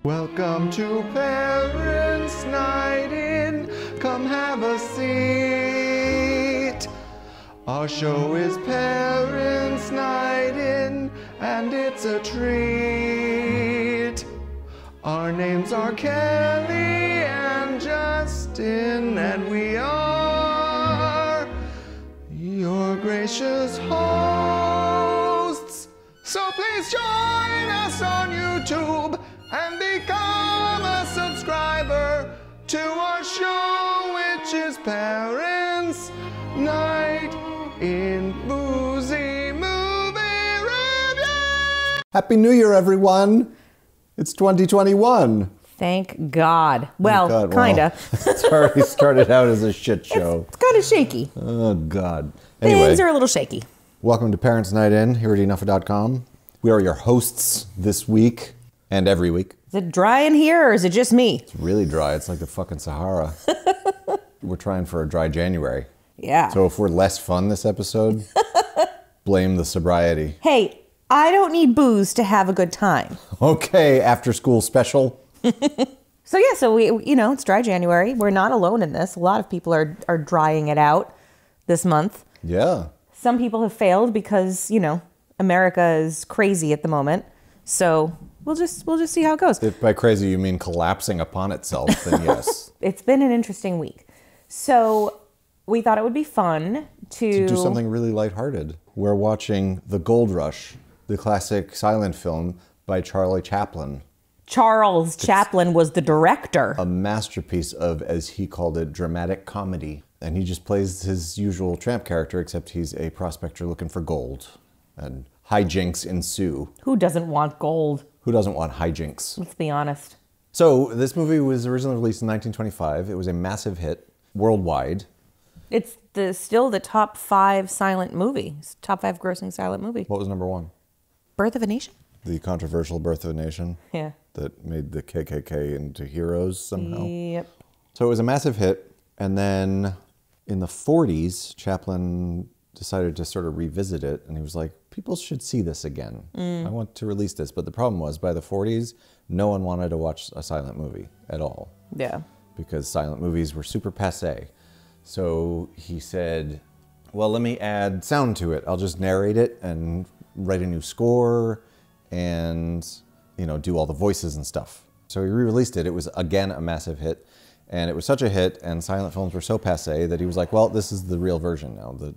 Welcome to Parents' Night In. Come have a seat. Our show is Parents' Night In, and it's a treat. Our names are Kelly and Justin, and we are your gracious hosts. So please join us on YouTube and become a subscriber to our show, which is Parents' Night in Boozy Movie Reviews. Happy New Year, everyone. It's 2021. Thank God. Well, kinda. It's already started out as a shit show. It's kind of shaky. Oh, God. Anyway, Things are a little shaky. welcome to Parents' Night In here at enough.com. We are your hosts this week and every week. Is it dry in here or is it just me? It's really dry. It's like the fucking Sahara. We're trying for a dry January. Yeah. So if we're less fun this episode, blame the sobriety. Hey, I don't need booze to have a good time. Okay, after school special. So we, it's dry January. We're not alone in this. A lot of people are drying it out this month. Yeah. Some people have failed because, America is crazy at the moment. So we'll just see how it goes. If by crazy you mean collapsing upon itself, then yes. It's been an interesting week. So we thought it would be fun to do something really lighthearted. We're watching The Gold Rush, the classic silent film by Charlie Chaplin. Charles Chaplin was the director. A masterpiece of, as he called it, dramatic comedy. And he just plays his usual tramp character, except he's a prospector looking for gold. And hijinks ensue. Who doesn't want gold? Who doesn't want hijinks? Let's be honest. So this movie was originally released in 1925. It was a massive hit worldwide. It's still the top 5 silent movie. It's top 5 grossing silent movie. What was number 1? Birth of a Nation? The controversial Birth of a Nation. Yeah. That made the KKK into heroes somehow. Yep. So it was a massive hit. And then in the 40s, Chaplin decided to sort of revisit it. And he was like, people should see this again. I want to release this. But the problem was, by the 40s, no one wanted to watch a silent movie at all. Yeah. Because silent movies were super passé. So he said, well, let me add sound to it. I'll just narrate it and write a new score and, do all the voices and stuff. So he re-released it. It was, again, a massive hit. And it was such a hit, and silent films were so passé that he was like, well, this is the real version now, the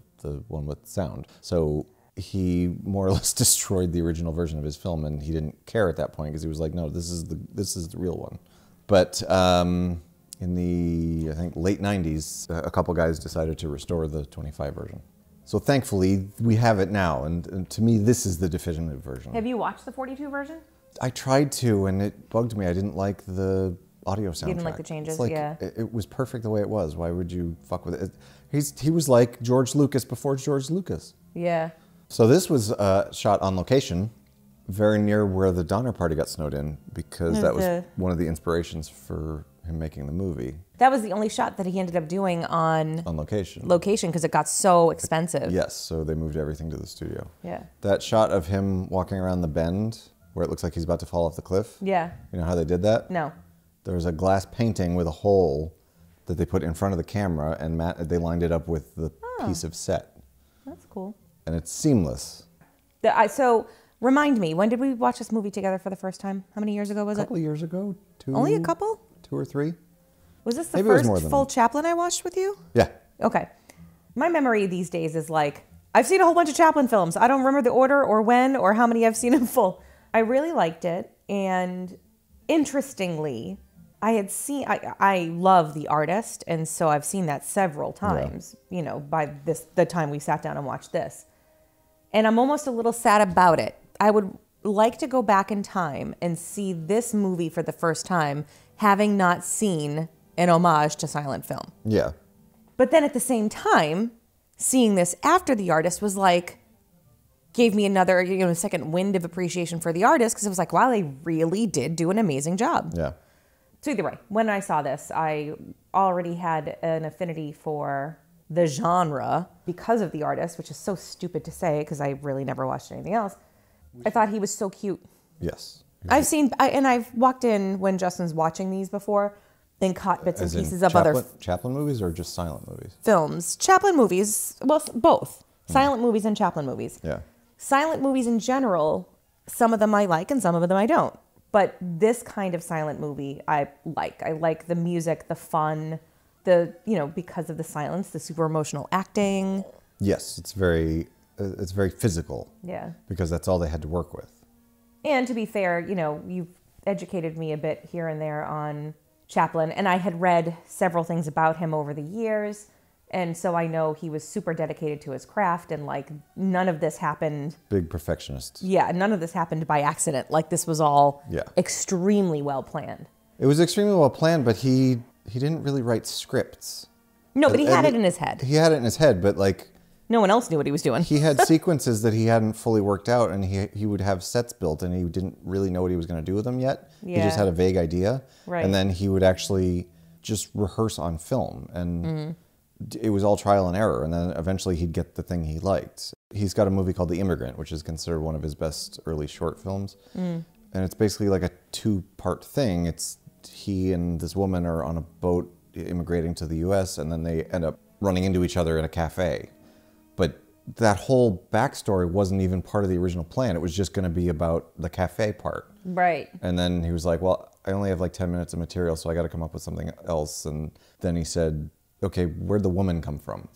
one with sound. So he more or less destroyed the original version of his film, and he didn't care at that point because he was like, no, this is the real one. But in the, I think, late 90s, a couple guys decided to restore the 25 version. So thankfully, we have it now, and to me, this is the definitive version. Have you watched the 42 version? I tried to, and it bugged me. I didn't like the audio soundtrack. You didn't like the changes, yeah. It was perfect the way it was. Why would you fuck with it? He was like George Lucas before George Lucas. Yeah. So this was shot on location, very near where the Donner Party got snowed in, because that was one of the inspirations for him making the movie. That was the only shot that he ended up doing on location. Location, because it got so expensive. Yes, so they moved everything to the studio. Yeah. That shot of him walking around the bend, where it looks like he's about to fall off the cliff. Yeah. You know how they did that? No. There was a glass painting with a hole that they put in front of the camera, and they lined it up with the piece of set. That's cool. And it's seamless. So, remind me, when did we watch this movie together for the first time? How many years ago was it? A couple of years ago. Only a couple? 2 or 3. Was this the first full Chaplin I watched with you? Yeah. Okay. My memory these days is like, I've seen a whole bunch of Chaplin films. I don't remember the order or when or how many I've seen in full. I really liked it, and interestingly, I love the artist, and so I've seen that several times, by the time we sat down and watched this. And I'm almost a little sad about it. I would like to go back in time and see this movie for the first time, having not seen an homage to silent film. Yeah. But then at the same time, seeing this after the artist was like, gave me another, second wind of appreciation for the artist, because it was like, wow, they really did do an amazing job. Yeah. So either way, when I saw this, I already had an affinity for the genre because of the artist, which is so stupid to say because I really never watched anything else. I thought he was so cute. Yes. I've walked in when Justin's watching these before and caught bits and pieces of other Chaplin movies or just silent movies? Films. Chaplin movies, well, both. Silent movies and Chaplin movies. Yeah. Silent movies in general, some of them I like and some of them I don't. But this kind of silent movie I like. I like the music, the fun, because of the silence, the super emotional acting. Yes, it's very physical. Yeah. Because that's all they had to work with. And to be fair, you've educated me a bit here and there on Chaplin, and I had read several things about him over the years, and so I know he was super dedicated to his craft, and like none of this happened. Big perfectionist. Yeah, none of this happened by accident. Like this was all extremely well planned. It was extremely well planned, but he didn't really write scripts. No, but he had it in his head. He had it in his head, but like no one else knew what he was doing. He had sequences that he hadn't fully worked out, and he would have sets built, and he didn't really know what he was going to do with them yet. Yeah. He just had a vague idea. Right. And then he would actually just rehearse on film, and it was all trial and error, and then eventually he'd get the thing he liked. He's got a movie called The Immigrant, which is considered one of his best early short films. And it's basically like a two-part thing. It's he and this woman are on a boat immigrating to the U.S., and then they end up running into each other in a cafe. But that whole backstory wasn't even part of the original plan. It was just going to be about the cafe part. Right. And then he was like, well, I only have like 10 minutes of material, so I got to come up with something else. And then he said, okay, where'd the woman come from?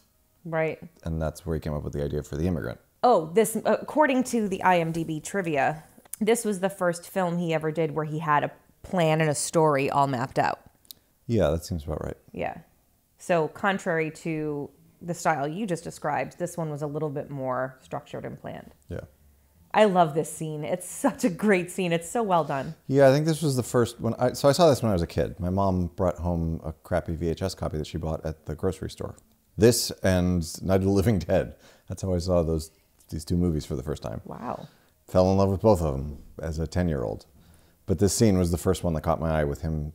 Right. And that's where he came up with the idea for The Immigrant. Oh, this, according to the IMDb trivia, this was the first film he ever did where he had a plan and a story all mapped out. Yeah, that seems about right. Yeah. So contrary to the style you just described, this one was a little bit more structured and planned. Yeah. I love this scene. It's such a great scene. It's so well done. Yeah, I think this was the first one. So I saw this when I was a kid. My mom brought home a crappy VHS copy that she bought at the grocery store. This and Night of the Living Dead. That's how I saw these two movies for the first time. Wow. Fell in love with both of them as a 10-year-old. But this scene was the first one that caught my eye, with him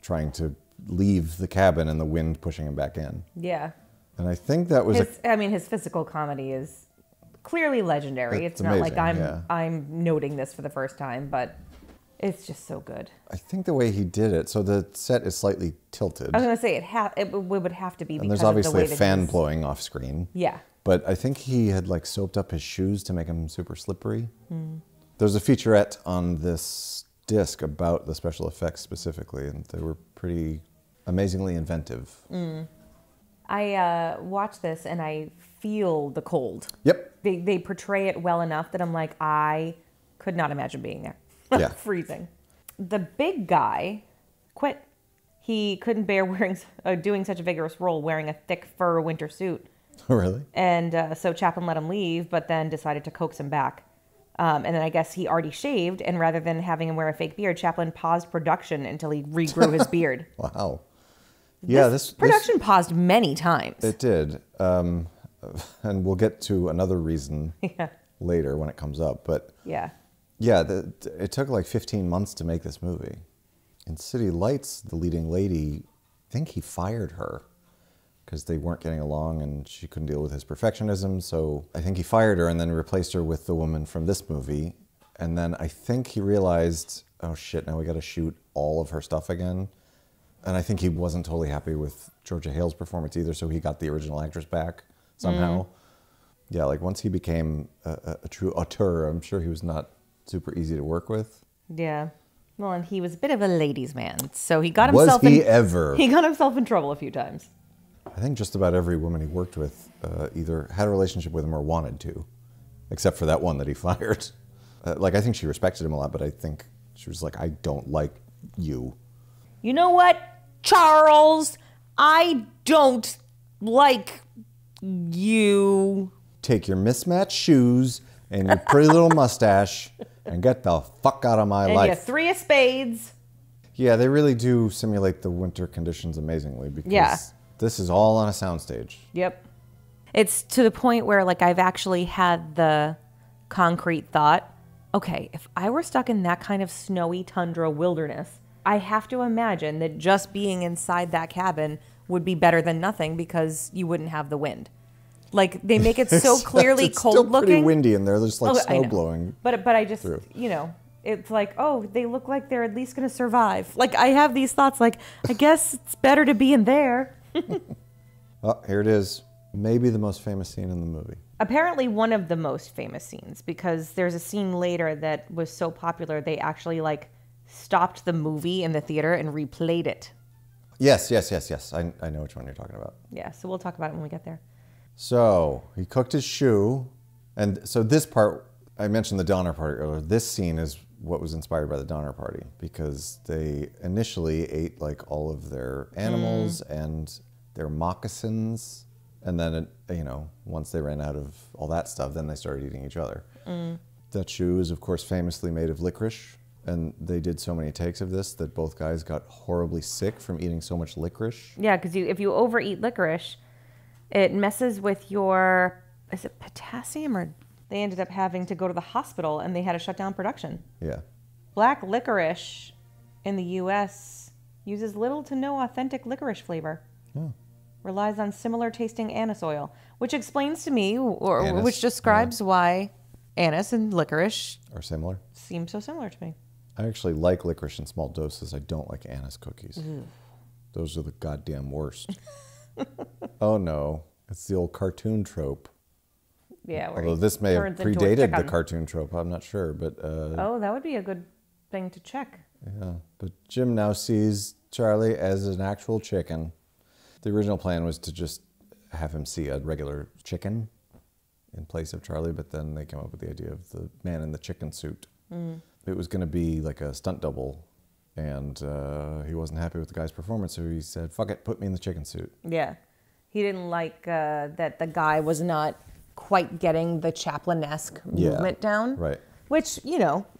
trying to leave the cabin and the wind pushing him back in. Yeah. And I think that was his physical comedy is clearly legendary. It's not amazing, like I'm noting this for the first time, but it's just so good. I think the way he did it, so the set is slightly tilted. I was going to say it would have to be because and there's of obviously the way a fan blowing off screen. Yeah. But I think he had like soaped up his shoes to make them super slippery. There's a featurette on this disc about the special effects specifically, and they were pretty amazingly inventive. I watch this and I feel the cold. Yep. They portray it well enough that I'm like, I could not imagine being there. Yeah. Freezing. The big guy quit. He couldn't bear doing such a vigorous role wearing a thick fur winter suit. Oh, really? And so Chaplin let him leave, but then decided to coax him back. And then I guess he already shaved, and rather than having him wear a fake beard, Chaplin paused production until he regrew his beard. Wow. Yeah, this production paused many times. It did. And we'll get to another reason later when it comes up. But yeah, it took like 15 months to make this movie. In City Lights, the leading lady, I think he fired her because they weren't getting along and she couldn't deal with his perfectionism. So I think he fired her and then replaced her with the woman from this movie. And then I think he realized, oh shit, now we got to shoot all of her stuff again. And I think he wasn't totally happy with Georgia Hale's performance either, so he got the original actress back somehow. Yeah, like once he became a true auteur, I'm sure he was not super easy to work with. Yeah. Well, and he was a bit of a ladies' man, so he got himself ever? He got himself in trouble a few times. I think just about every woman he worked with either had a relationship with him or wanted to, except for that one that he fired. I think she respected him a lot, but I think she was like, I don't like you. You know what, Charles? I don't like you. Take your mismatched shoes and your pretty little mustache and get the fuck out of my life. And your 3 of spades. Yeah, they really do simulate the winter conditions amazingly because this is all on a soundstage. Yep. It's to the point where like I've actually had the concrete thought, okay, if I were stuck in that kind of snowy tundra wilderness, I have to imagine that just being inside that cabin would be better than nothing because you wouldn't have the wind. Like they make it so clearly it's cold still looking. Pretty windy in there. There's like snow blowing. But I just through. it's like, oh, they look like they're at least going to survive. Like, I have these thoughts like, I guess it's better to be in there. Oh, here it is. Maybe the most famous scene in the movie. Apparently one of the most famous scenes, because there's a scene later that was so popular they actually like stopped the movie in the theater and replayed it. Yes. I know which one you're talking about. Yeah, so we'll talk about it when we get there. So he cooked his shoe. And so this part, I mentioned the Donner Party earlier. This scene is what was inspired by the Donner Party, because they initially ate like all of their animals and their moccasins. And then, once they ran out of all that stuff, then they started eating each other. That shoe is, of course, famously made of licorice. And they did so many takes of this that both guys got horribly sick from eating so much licorice. Yeah, because if you overeat licorice, it messes with your, is it potassium? Or they ended up having to go to the hospital and they had to shut down production. Yeah. Black licorice in the U.S. uses little to no authentic licorice flavor. Oh. Relies on similar tasting anise oil, which explains to me, or Anise, which describes why anise and licorice Are similar? seem so similar to me. I actually like licorice in small doses. I don't like anise cookies. Those are the goddamn worst. Oh no, it's the old cartoon trope. Yeah. where Although he this may have turns into a predated the chicken. cartoon trope, I'm not sure. But Oh, that would be a good thing to check. yeah, but Jim now sees Charlie as an actual chicken. The original plan was to just have him see a regular chicken in place of Charlie, but then they came up with the idea of the man in the chicken suit. It was going to be like a stunt double, and he wasn't happy with the guy's performance, so he said, fuck it, put me in the chicken suit. Yeah. He didn't like that the guy was not quite getting the Chaplin-esque movement down. Right. Which,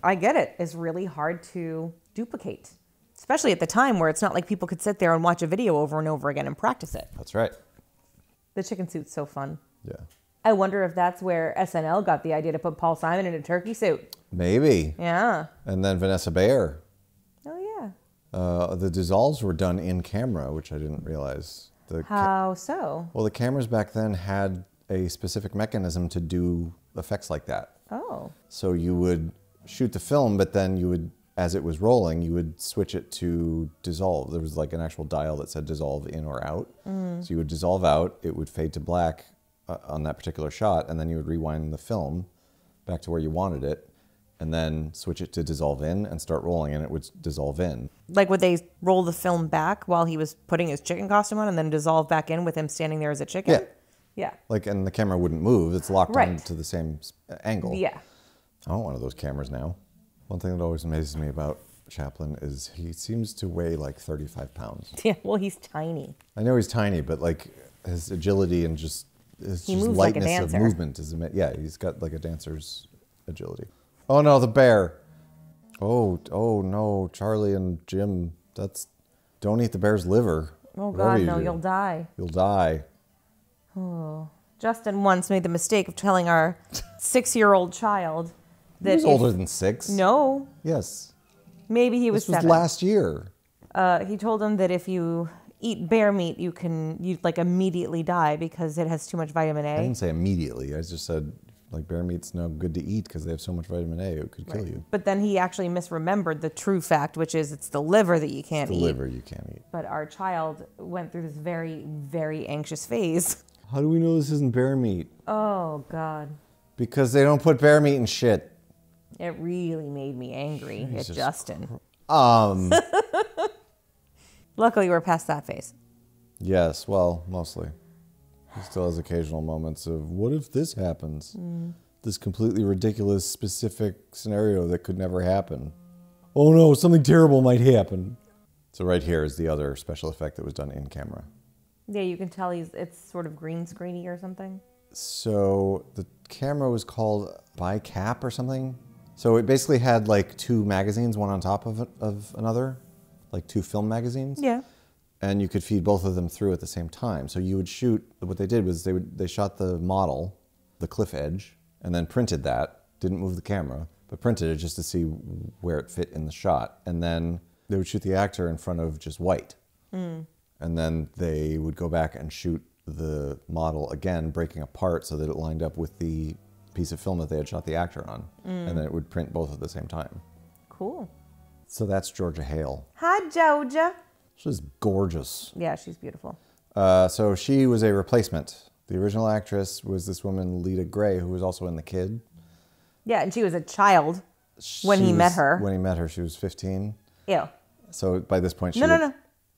I get it, is really hard to duplicate. Especially at the time where it's not like people could sit there and watch a video over and over again and practice it. That's right. The chicken suit's so fun. Yeah. I wonder if that's where SNL got the idea to put Paul Simon in a turkey suit. Maybe. Yeah. And then Vanessa Bayer. Oh, The dissolves were done in camera, which I didn't realize. How so? Well, the cameras back then had a specific mechanism to do effects like that. Oh. So you would shoot the film, but then you would, as it was rolling, you would switch it to dissolve. There was like an actual dial that said dissolve in or out. So you would dissolve out, it would fade to black on that particular shot, and then you would rewind the film back to where you wanted it, and then switch it to dissolve in and start rolling, and it would dissolve in. Like, would they roll the film back while he was putting his chicken costume on and then dissolve back in with him standing there as a chicken? Yeah. Yeah. Like, and the camera wouldn't move. It's locked Right. on to the same angle. Yeah. I want one of those cameras now. One thing that always amazes me about Chaplin is he seems to weigh like 35 pounds. Yeah, well, he's tiny. I know he's tiny, but like his agility and just his He just moves like a lightness of dancer. movement is yeah, he's got like a dancer's agility. Oh no, the bear. Oh no, Charlie and Jim, don't eat the bear's liver. Oh, Whatever God, you no, do. you'll die. You'll die. Justin once made the mistake of telling our 6-year-old child that He was older than 6. No, Yes. maybe he was This was 7. last year. He told him that if you eat bear meat, you'd like immediately die because it has too much vitamin I A. didn't say immediately. I just said like bear meat's no good to eat because they have so much vitamin A it could kill you. But then he actually misremembered the true fact, which is it's the liver that you can't The eat. liver you can't eat. But our child went through this very, very anxious phase. How do we know this isn't bear meat? Oh, God. Because they don't put bear meat in shit. It really made me angry at Jesus Justin. Luckily, we're past that phase. Yes, well, mostly. He still has occasional moments of, what if this happens? This completely ridiculous, specific scenario that could never happen. Oh no, something terrible might happen. So right here is the other special effect that was done in camera. Yeah, you can tell it's sort of green screeny or something. So the camera was called Bicap or something. So it basically had like 2 magazines, one on top of another, like 2 film magazines. Yeah. And you could feed both of them through at the same time. So you would shoot, what they did was they shot the model, the cliff edge, and then printed that, didn't move the camera, but printed it just to see where it fit in the shot. And then they would shoot the actor in front of just white. And then they would go back and shoot the model again, breaking apart so that it lined up with the piece of film that they had shot the actor on. And then it would print both at the same time. Cool. So that's Georgia Hale. Hi, Georgia. She's gorgeous. Yeah, she's beautiful. So she was a replacement. The original actress was this woman, Lita Gray, who was also in The Kid. Yeah, and she was a child when he met her. When he met her, she was 15. Ew. So by this point, No.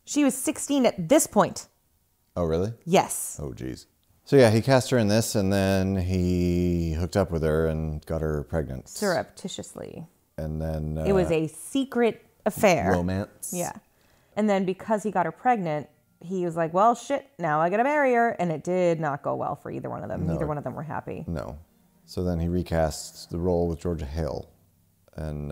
She was 16 at this point. Oh, really? Yes. Oh, geez. So yeah, he cast her in this, and then he hooked up with her and got her pregnant. Surreptitiously. And then... it was a secret affair. Romance. Yeah. And then because he got her pregnant, he was like, well, shit, now I gotta marry her. And it did not go well for either one of them. No. Neither one of them were happy. No. So then he recast the role with Georgia Hale. And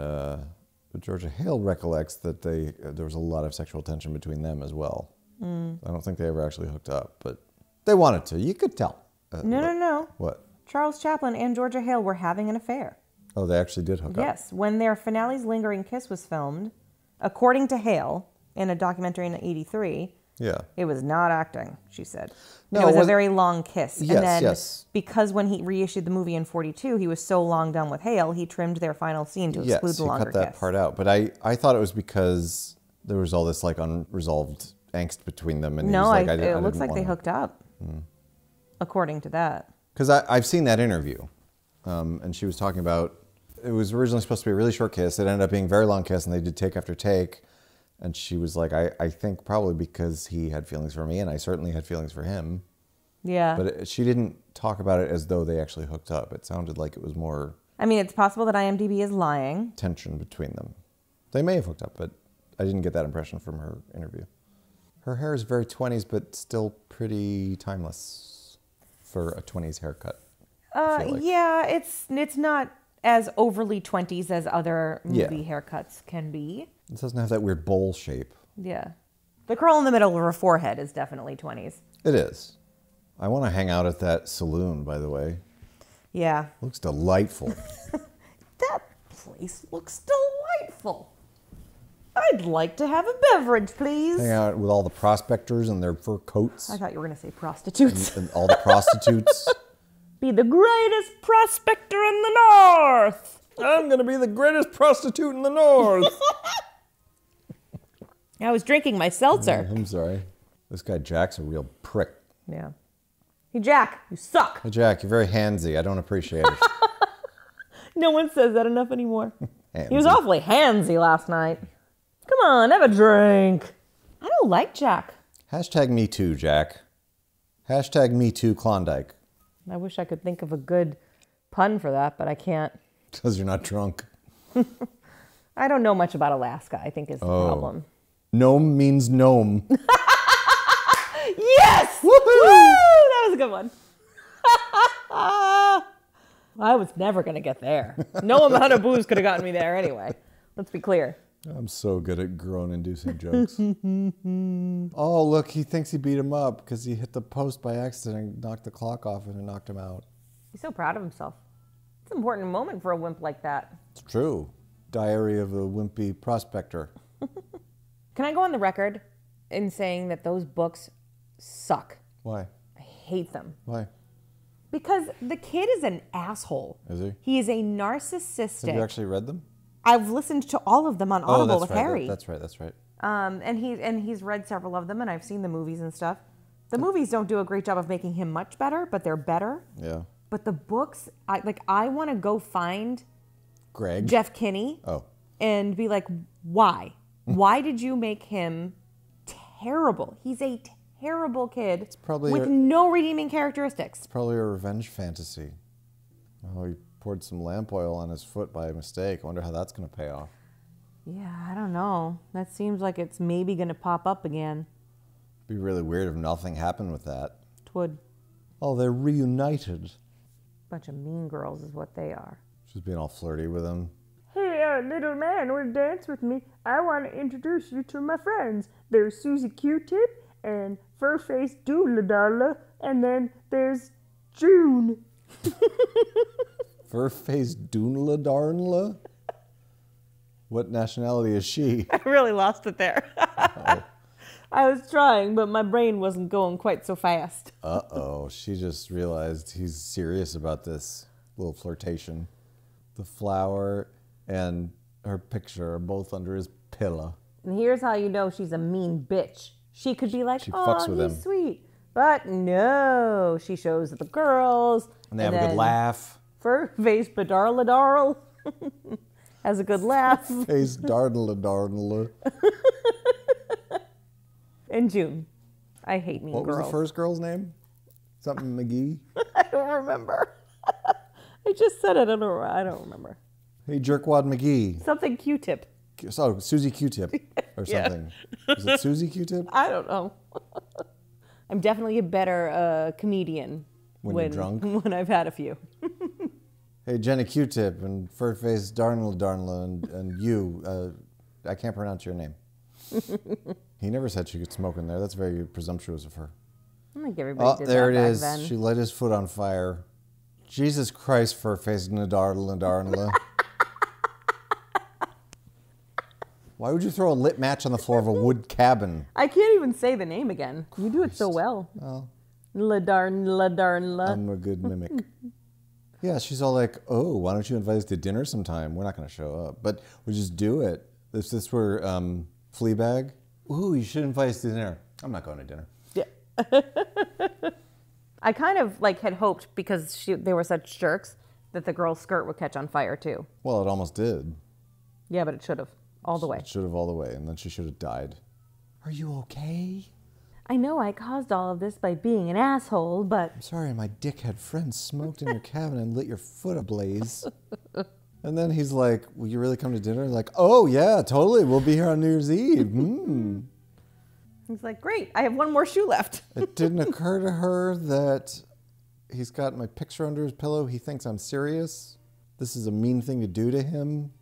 Georgia Hale recollects that there was a lot of sexual tension between them as well. I don't think they ever actually hooked up, but they wanted to. You could tell. No. What? Charles Chaplin and Georgia Hale were having an affair. Oh, they actually did hook up? Yes. When their finale's lingering kiss was filmed, according to Hale, in a documentary in 1983, Yeah. it was not acting, she said. No, and it was a very long kiss. Yes, and then yes. because when he reissued the movie in 1942, he was so long done with Hale, he trimmed their final scene to exclude the longer cut that kiss. part out. But I thought it was because there was all this like unresolved angst between them. And he was like, it looks like they hooked up, according to that. Because I've seen that interview, and she was talking about, it was originally supposed to be a really short kiss. It ended up being a very long kiss, and they did take after take. And she was like, I think probably because he had feelings for me, and I certainly had feelings for him. Yeah. But she didn't talk about it as though they actually hooked up. It sounded like it was more... I mean, it's possible that IMDb is lying. Tension between them. They may have hooked up, but I didn't get that impression from her interview. Her hair is very 20s, but still pretty timeless for a 20s haircut. I feel like. Yeah, it's not as overly 20s as other movie haircuts can be. It doesn't have that weird bowl shape. Yeah. The curl in the middle of her forehead is definitely 20s. It is. I want to hang out at that saloon, by the way. Yeah. Looks delightful. That place looks delightful. I'd like to have a beverage, please. Hang out with all the prospectors in their fur coats. I thought you were going to say prostitutes. And all the prostitutes. Be the greatest prospector in the North. I'm going to be the greatest prostitute in the North. I was drinking my seltzer. I'm sorry. This guy Jack's a real prick. Yeah. Hey, Jack, you suck. Hey, Jack, you're very handsy. I don't appreciate it. No one says that enough anymore. Handsy. He was awfully handsy last night. Come on, have a drink. I don't like Jack. Hashtag me too, Jack. Hashtag me too, Klondike. I wish I could think of a good pun for that, but I can't. Because you're not drunk. I don't know much about Alaska, I think is the problem. Gnome means gnome. Yes! Woohoo! Woo! That was a good one. I was never going to get there. No amount of booze could have gotten me there anyway. Let's be clear. I'm so good at groan-inducing jokes. Oh, look, he thinks he beat him up because he hit the post by accident and knocked the clock off and it knocked him out. He's so proud of himself. It's an important moment for a wimp like that. It's true. Diary of a Wimpy Prospector. Can I go on the record in saying that those books suck? Why? I hate them. Why? Because the kid is an asshole. Is he? He is a narcissistic. Have you actually read them? I've listened to all of them on Audible with right. Harry. That's right. And he's read several of them, and I've seen the movies and stuff. The movies don't do a great job of making him much better, but they're better. Yeah. But the books, I want to go find Greg? Jeff Kinney and be like, why? Why did you make him terrible? He's a terrible kid with no redeeming characteristics. It's probably a revenge fantasy. Oh, he poured some lamp oil on his foot by mistake. I wonder how that's going to pay off. Yeah, I don't know. That seems like it's maybe going to pop up again. It'd be really weird if nothing happened with that. It would. Oh, they're reunited. Bunch of mean girls is what they are. She's being all flirty with him. Hey, little man, want to dance with me? I want to introduce you to my friends. There's Susie Q-Tip and Fur-Face Doodle-Darla, and then there's June. Fur-Face Doonla Darnla? What nationality is she? I really lost it there. I was trying, but my brain wasn't going quite so fast. Uh-oh, she just realized he's serious about this little flirtation. The flower and her picture are both under his pillow. And here's how you know she's a mean bitch. She could be like, She fucks oh, with he's him. sweet. But no, she shows the girls. And they have a good laugh. Fur-faced Padarla Darl has a good laugh. Face darnla. In June. I hate mean What girls. was the first girl's name? Something McGee? I don't remember. I just said it. I don't remember. Hey, Jerkwad McGee. Something Q-tip. Oh, Susie Q-tip or something. Is it Susie Q-tip? I don't know. I'm definitely a better comedian When you're drunk? when I've had a few. Hey, Jenny Q-tip and fur-faced Darnla and you. I can't pronounce your name. He never said she could smoke in there. That's very presumptuous of her. I think everybody did there that it back is. then. She lit his foot on fire. Jesus Christ, fur-faced Darnla. Why would you throw a lit match on the floor of a wood cabin? I can't even say the name again. You do it so well. Well, La darn la. I'm a good mimic. Yeah, she's all like, oh, why don't you invite us to dinner sometime? We're not going to show up, but we just do it. If this were Fleabag, ooh, you should invite us to dinner. I'm not going to dinner. Yeah. I kind of like had hoped because they were such jerks that the girl's skirt would catch on fire too. Well, it almost did. Yeah, but it should have. All the way. It should have all the way, and then she should have died. Are you okay? I know I caused all of this by being an asshole, but... I'm sorry, my dickhead friend smoked in your cabin and lit your foot ablaze. And then he's like, will you really come to dinner? Like, oh, yeah, totally. We'll be here on New Year's Eve. He's like, great, I have one more shoe left. It didn't occur to her that he's got my picture under his pillow. He thinks I'm serious. This is a mean thing to do to him.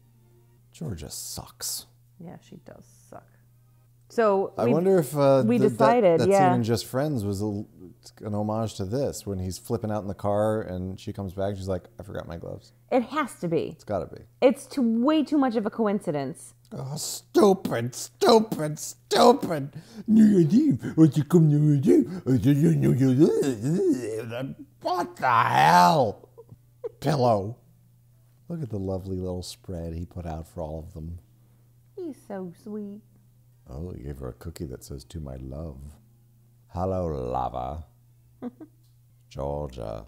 Georgia sucks. Yeah, she does suck. So I wonder if we decided, that yeah. scene in Just Friends was an homage to this, when he's flipping out in the car and she comes back. She's like, I forgot my gloves. It has to be. It's got to be. It's way too much of a coincidence. Oh, stupid. New Year's Eve. What you come New Year's Eve? What the hell? Pillow. Look at the lovely little spread he put out for all of them. He's so sweet. Oh, he gave her a cookie that says, to my love. Hello, lover. Georgia,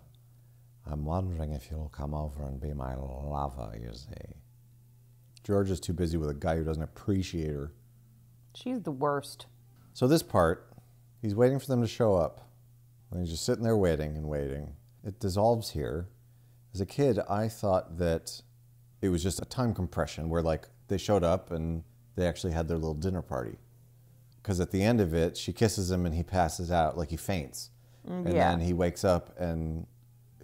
I'm wondering if you'll come over and be my lover, you see. Georgia's too busy with a guy who doesn't appreciate her. She's the worst. So this part, he's waiting for them to show up. And he's just sitting there waiting and waiting. It dissolves here. As a kid, I thought that it was just a time compression where, like, they showed up and they actually had their little dinner party. Because at the end of it, she kisses him and he passes out, like he faints. And then he wakes up and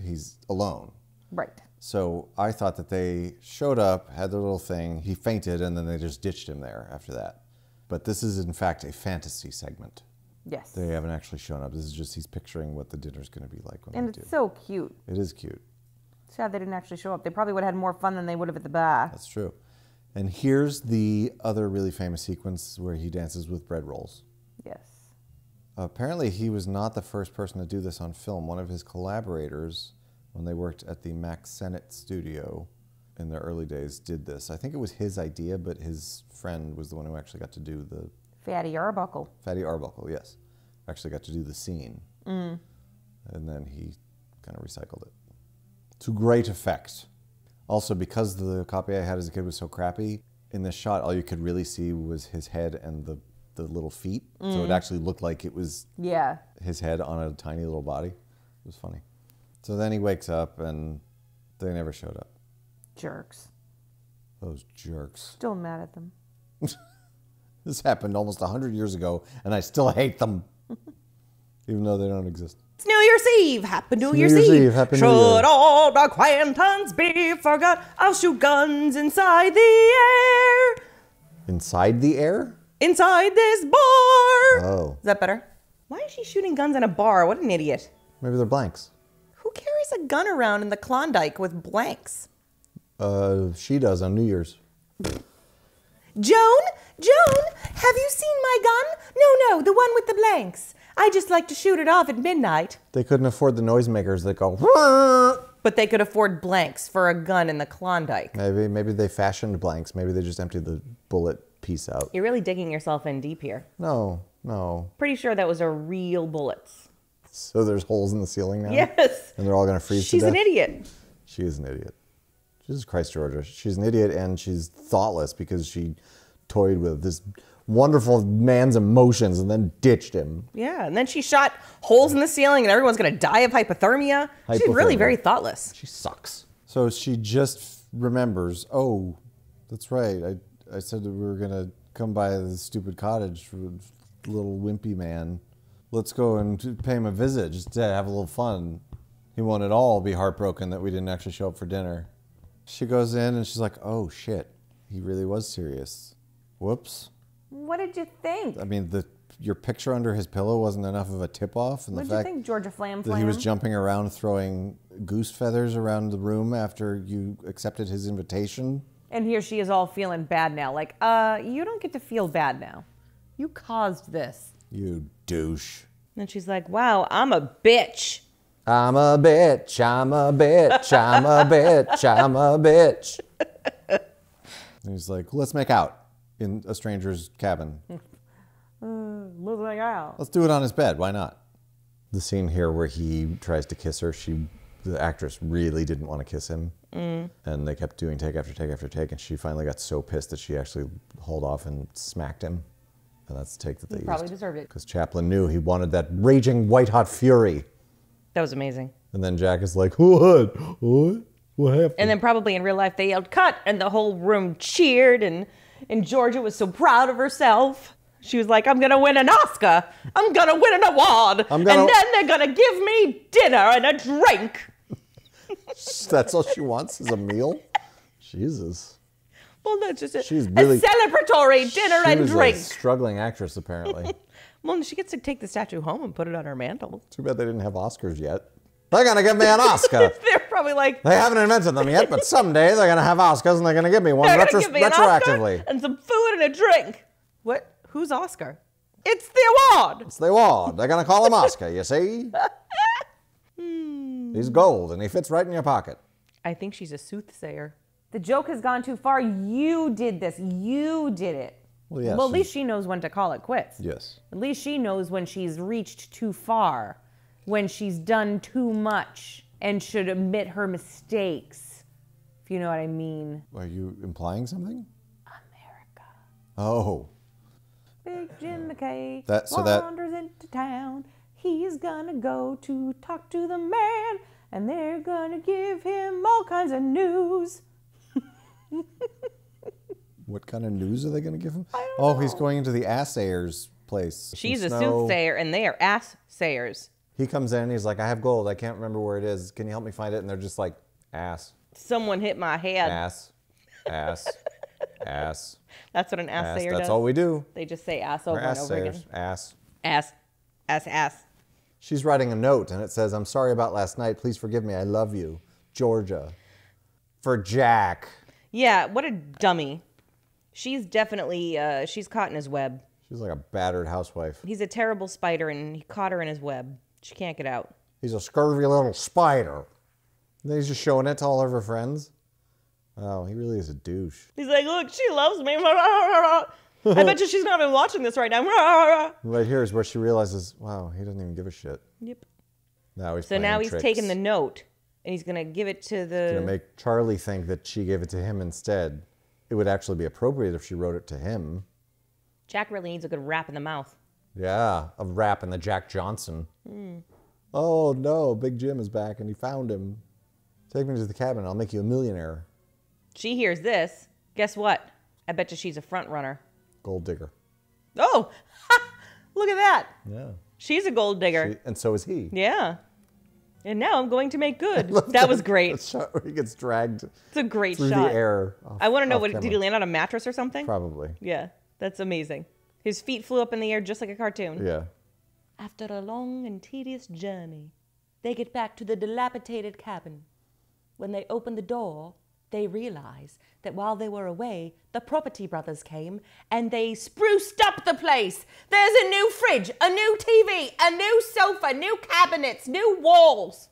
he's alone. Right. So I thought that they showed up, had their little thing, he fainted, and then they just ditched him there after that. But this is, in fact, a fantasy segment. Yes. They haven't actually shown up. This is just he's picturing what the dinner's going to be like when And they do. it's so cute. It is cute. Sad they didn't actually show up. They probably would have had more fun than they would have at the bar. That's true. And here's the other really famous sequence where he dances with bread rolls. Yes. Apparently, he was not the first person to do this on film. One of his collaborators, when they worked at the Max Sennett studio in their early days, did this. I think it was his idea, but his friend was the one who actually got to do the... Fatty Arbuckle. Fatty Arbuckle, yes. Actually got to do the scene. And then he kind of recycled it. To great effect. Also, because the copy I had as a kid was so crappy, in this shot, all you could really see was his head and the little feet. So it actually looked like it was his head on a tiny little body. It was funny. So then he wakes up and they never showed up. Jerks. Those jerks. Still mad at them. This happened almost 100 years ago, and I still hate them. Even though they don't exist. It's New Year's Eve. Happy New Year's Year's Eve. Eve. Happy New Should Year. old acquaintance be forgot? I'll shoot guns inside the air. Inside the air? Inside this bar. Oh. Is that better? Why is she shooting guns in a bar? What an idiot. Maybe they're blanks. Who carries a gun around in the Klondike with blanks? She does on New Year's. Joan, have you seen my gun? No, the one with the blanks. I just like to shoot it off at midnight. They couldn't afford the noisemakers that go, "Wah!" But they could afford blanks for a gun in the Klondike. Maybe they fashioned blanks. Maybe they just emptied the bullet piece out. You're really digging yourself in deep here. No. Pretty sure that was a real bullets. So there's holes in the ceiling now? Yes. And they're all going to freeze to She's death? an idiot. She is an idiot. Jesus Christ, Georgia. She's an idiot and she's thoughtless because she toyed with this wonderful man's emotions and then ditched him. Yeah, and then she shot holes in the ceiling and everyone's going to die of hypothermia. She's really very thoughtless. She sucks. So she just remembers, oh, that's right. I said that we were going to come by this stupid cottage with little wimpy man. Let's go and pay him a visit just to have a little fun. He won't at all be heartbroken that we didn't actually show up for dinner. She goes in and she's like, oh, shit. He really was serious. Whoops. What did you think? I mean, your picture under his pillow wasn't enough of a tip-off. And What the did you fact think, Georgia Flam that Flam? he was jumping around throwing goose feathers around the room after you accepted his invitation. And here she is all feeling bad now. Like, you don't get to feel bad now. You caused this. You douche. And she's like, wow, I'm a bitch. I'm a bitch, I'm a bitch, I'm a bitch, I'm a bitch. And he's like, let's make out in a stranger's cabin. Let's make out. Let's do it on his bed, why not? The scene here where he tries to kiss her, the actress really didn't want to kiss him. And they kept doing take after take after take, and she finally got so pissed that she actually hauled off and smacked him. And that's the take that they used. Probably deserved it. Because Chaplin knew he wanted that raging white-hot fury. That was amazing. And then Jack is like, what? What happened? And then probably in real life they yelled cut and the whole room cheered and Georgia was so proud of herself. She was like, I'm going to win an Oscar. I'm going to win an award. And then they're going to give me dinner and a drink. That's all she wants is a meal? Jesus. Well, that's just a really, celebratory dinner and drink. She's a struggling actress, apparently. Well, she gets to take the statue home and put it on her mantle. Too bad they didn't have Oscars yet. They're going to give me an Oscar. They're probably like... They haven't invented them yet, but someday they're going to have Oscars and they're going to give me one retroactively. And some food and a drink. What? Who's Oscar? It's the award. It's the award. They're going to call him Oscar, you see? He's gold and he fits right in your pocket. I think she's a soothsayer. The joke has gone too far. You did this. You did it. Well, yes, well, at least she knows when to call it quits. Yes. At least she knows when she's reached too far, when she's done too much, and should admit her mistakes, if you know what I mean. Are you implying something? America. Oh. Big Jim McKay wanders into town. He's gonna go to talk to the man, and they're gonna give him all kinds of news. What kind of news are they going to give him? I don't know. He's going into the assayer's place. She's a soothsayer, and they are ass-sayers. He comes in, he's like, I have gold. I can't remember where it is. Can you help me find it? And they're just like, ass. Someone hit my head. Ass. Ass. Ass. That's what an ass-sayer does. That's all we do. They just say ass over and over again. Ass. Ass. Ass. Ass. She's writing a note, and it says, I'm sorry about last night. Please forgive me. I love you. Georgia. For Jack. Yeah, what a dummy. She's definitely, she's caught in his web. She's like a battered housewife. He's a terrible spider, and he caught her in his web. She can't get out. He's a scurvy little spider. And then he's just showing it to all of her friends. Oh, he really is a douche. He's like, look, she loves me. I bet you she's not even watching this right now. Right here is where she realizes, wow, he doesn't even give a shit. Yep. Now he's taking the note, and he's going to give it to the... He's going to make Charlie think that she gave it to him instead. It would actually be appropriate if she wrote it to him. Jack really needs a good rap in the mouth. Yeah, a rap in the Jack Johnson. Oh no, Big Jim is back and he found him. Take me to the cabin, I'll make you a millionaire. She hears this. Guess what? I bet you she's a front runner. Gold digger. Oh, look at that. Yeah. She's a gold digger. And so is he. Yeah. And now I'm going to make good. That was great. That shot where he gets dragged. It's a great through shot. the air. I want to know, did he land on a mattress or something? Probably. Yeah, that's amazing. His feet flew up in the air just like a cartoon. Yeah. After a long and tedious journey, they get back to the dilapidated cabin. When they open the door, they realize that while they were away, the Property Brothers came and they spruced up the place. There's a new fridge, a new TV, a new sofa, new cabinets, new walls.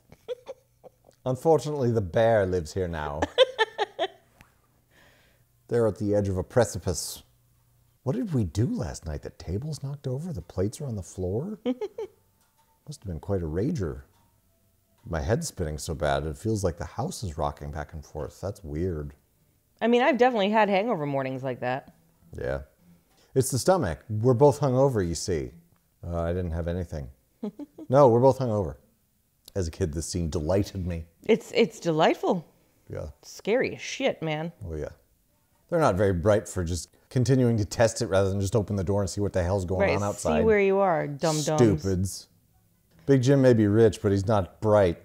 Unfortunately, the bear lives here now. They're at the edge of a precipice. What did we do last night? The table's knocked over? The plates are on the floor? Must have been quite a rager. My head's spinning so bad, it feels like the house is rocking back and forth. That's weird. I mean, I've definitely had hangover mornings like that. Yeah. It's the stomach. We're both hungover, you see. I didn't have anything. No, we're both hungover. As a kid, this scene delighted me. It's delightful. Yeah. Scary as shit, man. Oh, yeah. They're not very bright for just continuing to test it rather than just open the door and see what the hell's going on outside. See where you are, dum-dums. Stupids. Big Jim may be rich, but he's not bright.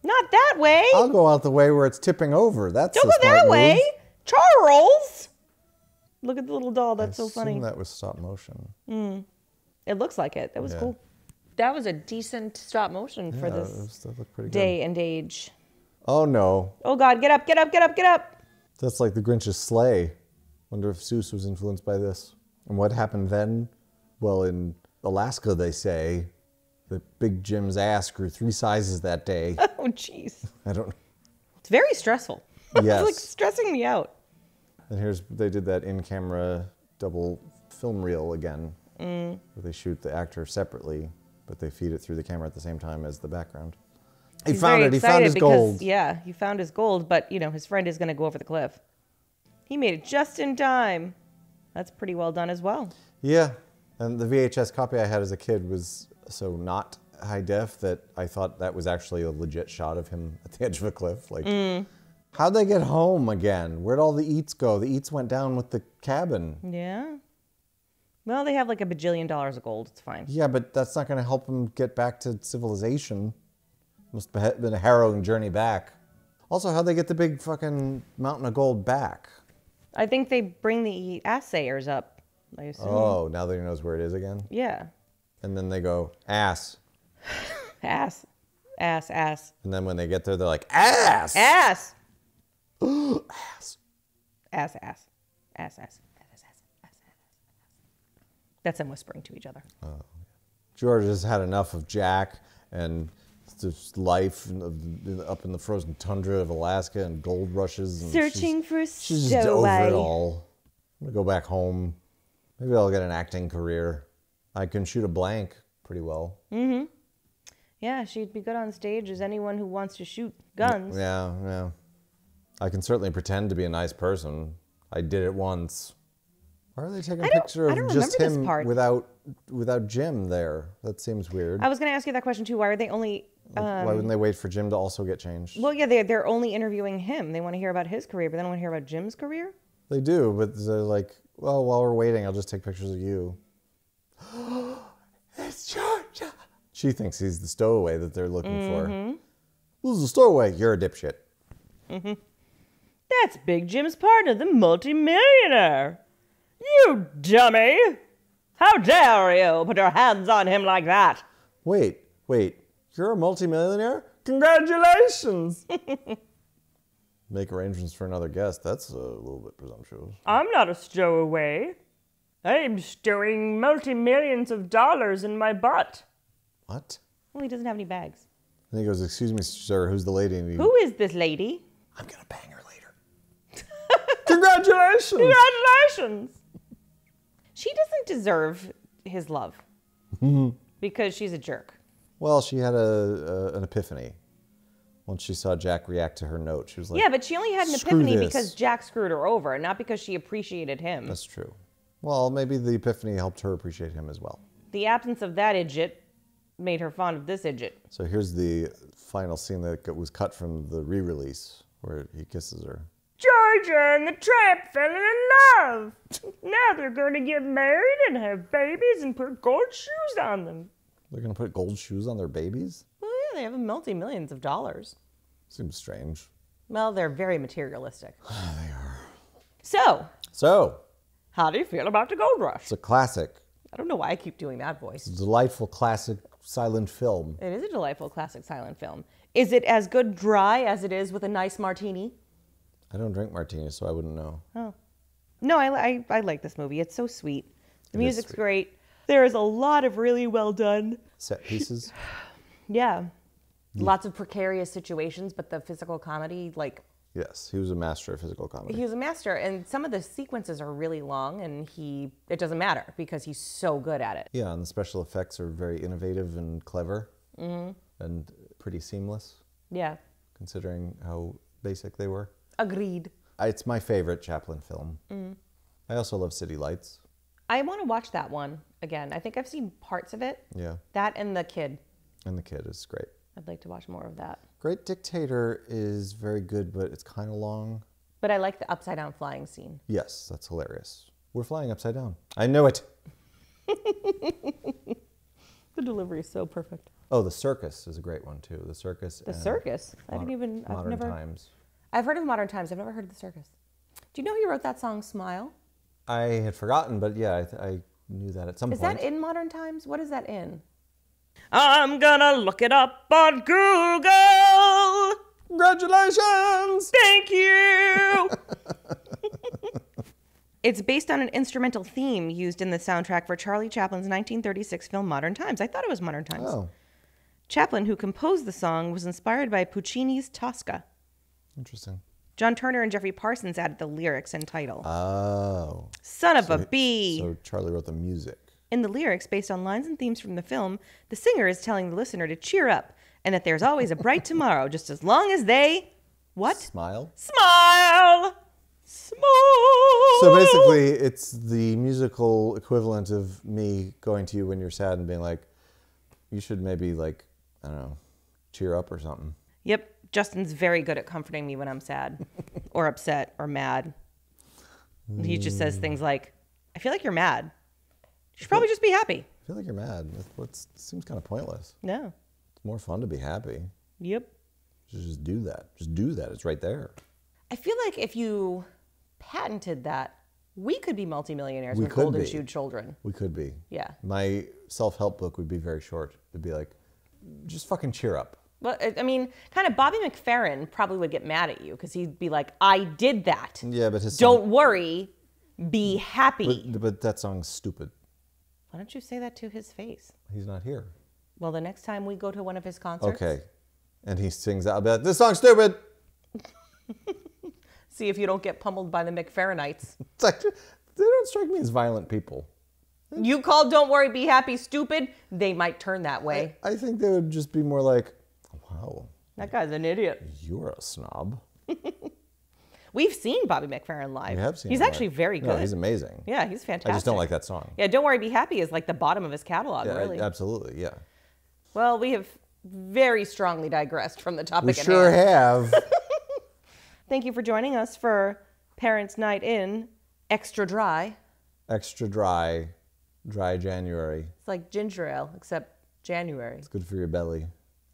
Not that way. I'll go out the way where it's tipping over. That's Don't the go smart that move. way. Charles! Look at the little doll. That's so funny. I assume that was stop motion. It looks like it. That was cool. That was a decent stop motion for this that looked pretty day good. and age. Oh, no. Oh, God. Get up, get up, get up, get up. That's like the Grinch's sleigh. Wonder if Seuss was influenced by this. And what happened then? Well, in Alaska, they say that Big Jim's ass grew 3 sizes that day. Oh, jeez. I don't know. It's very stressful. Yes. It's like stressing me out. And they did that in-camera double film reel again. Where they shoot the actor separately, but they feed it through the camera at the same time as the background. He found it. He found his gold. Yeah, he found his gold, but, his friend is going to go over the cliff. He made it just in time. That's pretty well done as well. Yeah, and the VHS copy I had as a kid was so not high def that I thought that was actually a legit shot of him at the edge of a cliff. Like, how'd they get home again? Where'd all the eats go? The eats went down with the cabin. Yeah. Well, they have like $1 bajillion of gold. It's fine. Yeah, but that's not going to help them get back to civilization. Must have been a harrowing journey back. Also, how'd they get the big fucking mountain of gold back? I think they bring the assayers up, I assume. Oh, now that he knows where it is again? Yeah. And then they go, ass. Ass. Ass, ass. And then when they get there, they're like, ass! Ass! Ass. Ass, ass. Ass, ass. Ass, ass, ass, ass. That's them whispering to each other. George has had enough of Jack and just life up in the frozen tundra of Alaska and gold rushes. And Searching for she's just over it all. I'm going to go back home. Maybe I'll get an acting career. I can shoot a blank pretty well. Mm-hmm. Yeah, she'd be good on stage as anyone who wants to shoot guns. Yeah. I can certainly pretend to be a nice person. I did it once. Why are they taking a picture of just him without Jim there? That seems weird. I was going to ask you that question too. Why are they only... why wouldn't they wait for Jim to also get changed? Well, yeah, they're only interviewing him. They want to hear about his career, but they don't want to hear about Jim's career? They do, but they're like, well, while we're waiting, I'll just take pictures of you. It's Georgia. She thinks he's the stowaway that they're looking for. Who's the stowaway? You're a dipshit. That's Big Jim's partner, the multimillionaire. You dummy! How dare you put your hands on him like that? Wait. You're a multimillionaire? Congratulations! Make arrangements for another guest. That's a little bit presumptuous. I'm not a stowaway. I'm stowing multi-millions of dollars in my butt. What? Well, he doesn't have any bags. And he goes, excuse me, sir, who's the lady? And Who is this lady? I'm going to bang her later. Congratulations! Congratulations! She doesn't deserve his love because she's a jerk. Well, she had an epiphany. Once she saw Jack react to her note, she was like, yeah, but she only had an "Screw epiphany this." because Jack screwed her over, not because she appreciated him. That's true. Well, maybe the epiphany helped her appreciate him as well. The absence of that idiot made her fond of this idiot. So here's the final scene that was cut from the re-release where he kisses her. Georgia and the tramp fell in love. Now they're going to get married and have babies and put gold shoes on them. They're going to put gold shoes on their babies? Well, yeah, they have multi-millions of dollars. Seems strange. Well, they're very materialistic. They are. So, how do you feel about the gold rush? It's a classic. I don't know why I keep doing that voice. It's a delightful classic silent film. It is a delightful classic silent film. Is it as good dry as it is with a nice martini? I don't drink martinis, so I wouldn't know. Oh. No, I like this movie. It's so sweet. The It is music's sweet. great. There is a lot of really well done. Set pieces? Yeah. Lots of precarious situations, but the physical comedy, like... Yes, he was a master of physical comedy. He was a master, and some of the sequences are really long, and it doesn't matter because he's so good at it. Yeah, and the special effects are very innovative and clever, and pretty seamless. Yeah. Considering how basic they were. Agreed. It's my favorite Chaplin film. I also love City Lights. I want to watch that one again. I think I've seen parts of it. Yeah. That and The Kid. And The Kid is great. I'd like to watch more of that. Great Dictator is very good, but it's kind of long. But I like the upside down flying scene. Yes, that's hilarious. We're flying upside down. I know it. The delivery is so perfect. Oh, The Circus is a great one too. The Circus. The Circus? Modern Times. I've heard of Modern Times. I've never heard of The Circus. Do you know who wrote that song, Smile? I had forgotten, but yeah, I knew that at some point. Is that in Modern Times? What is that in? I'm gonna look it up on Google. Congratulations! Thank you! It's based on an instrumental theme used in the soundtrack for Charlie Chaplin's 1936 film Modern Times. I thought it was Modern Times. Oh. Chaplin, who composed the song, was inspired by Puccini's Tosca. Interesting. John Turner and Jeffrey Parsons added the lyrics and title. Oh. Son of a bee! So Charlie wrote the music. In the lyrics, based on lines and themes from the film, the singer is telling the listener to cheer up and that there's always a bright tomorrow, just as long as they... What? Smile? Smile! Smile! So basically, it's the musical equivalent of me going to you when you're sad and being like, you should maybe, like, I don't know, cheer up or something. Yep. Justin's very good at comforting me when I'm sad or upset or mad. He just says things like, I feel like you're mad. You should probably just be happy. I feel like you're mad. It seems kind of pointless. No. It's more fun to be happy. Yep. Just do that. Just do that. It's right there. I feel like if you patented that, we could be multimillionaires We with could golden be. shoed children. We could be. Yeah. My self-help book would be very short. It'd be like, just fucking cheer up. Well, I mean, kind of Bobby McFerrin probably would get mad at you because he'd be like, I did that. Yeah, but his Don't song, worry. Be happy. but that song's stupid. Why don't you say that to his face? He's not here. Well, the next time we go to one of his concerts. Okay. And he sings out, I'll be like, this song's stupid. See if you don't get pummeled by the McFerrinites. It's like, they don't strike me as violent people. You called Don't Worry, Be Happy stupid, they might turn that way. I think they would just be more like, wow, That guy's an idiot. you're a snob. We've seen Bobby McFerrin live. We have seen He's him actually live. very good. No, he's amazing. Yeah, he's fantastic. I just don't like that song. Yeah, Don't Worry, Be Happy is like the bottom of his catalog, Yeah, really. absolutely, yeah. Well, we have very strongly digressed from the topic We at sure hand. have. Thank you for joining us for Parents' Night In Extra Dry. Extra dry January. It's like ginger ale, except January. It's good for your belly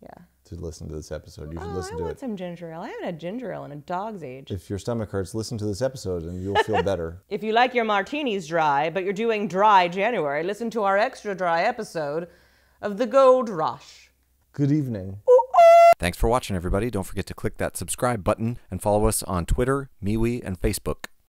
Yeah. to listen to this episode. You should Oh, listen I to want it. some ginger ale. I haven't had ginger ale in a dog's age. If your stomach hurts, listen to this episode and you'll feel better. If you like your martinis dry, but you're doing dry January, listen to our extra dry episode of The Gold Rush. Good evening. Thanks for watching, everybody. Don't forget to click that subscribe button and follow us on Twitter, MeWe, and Facebook.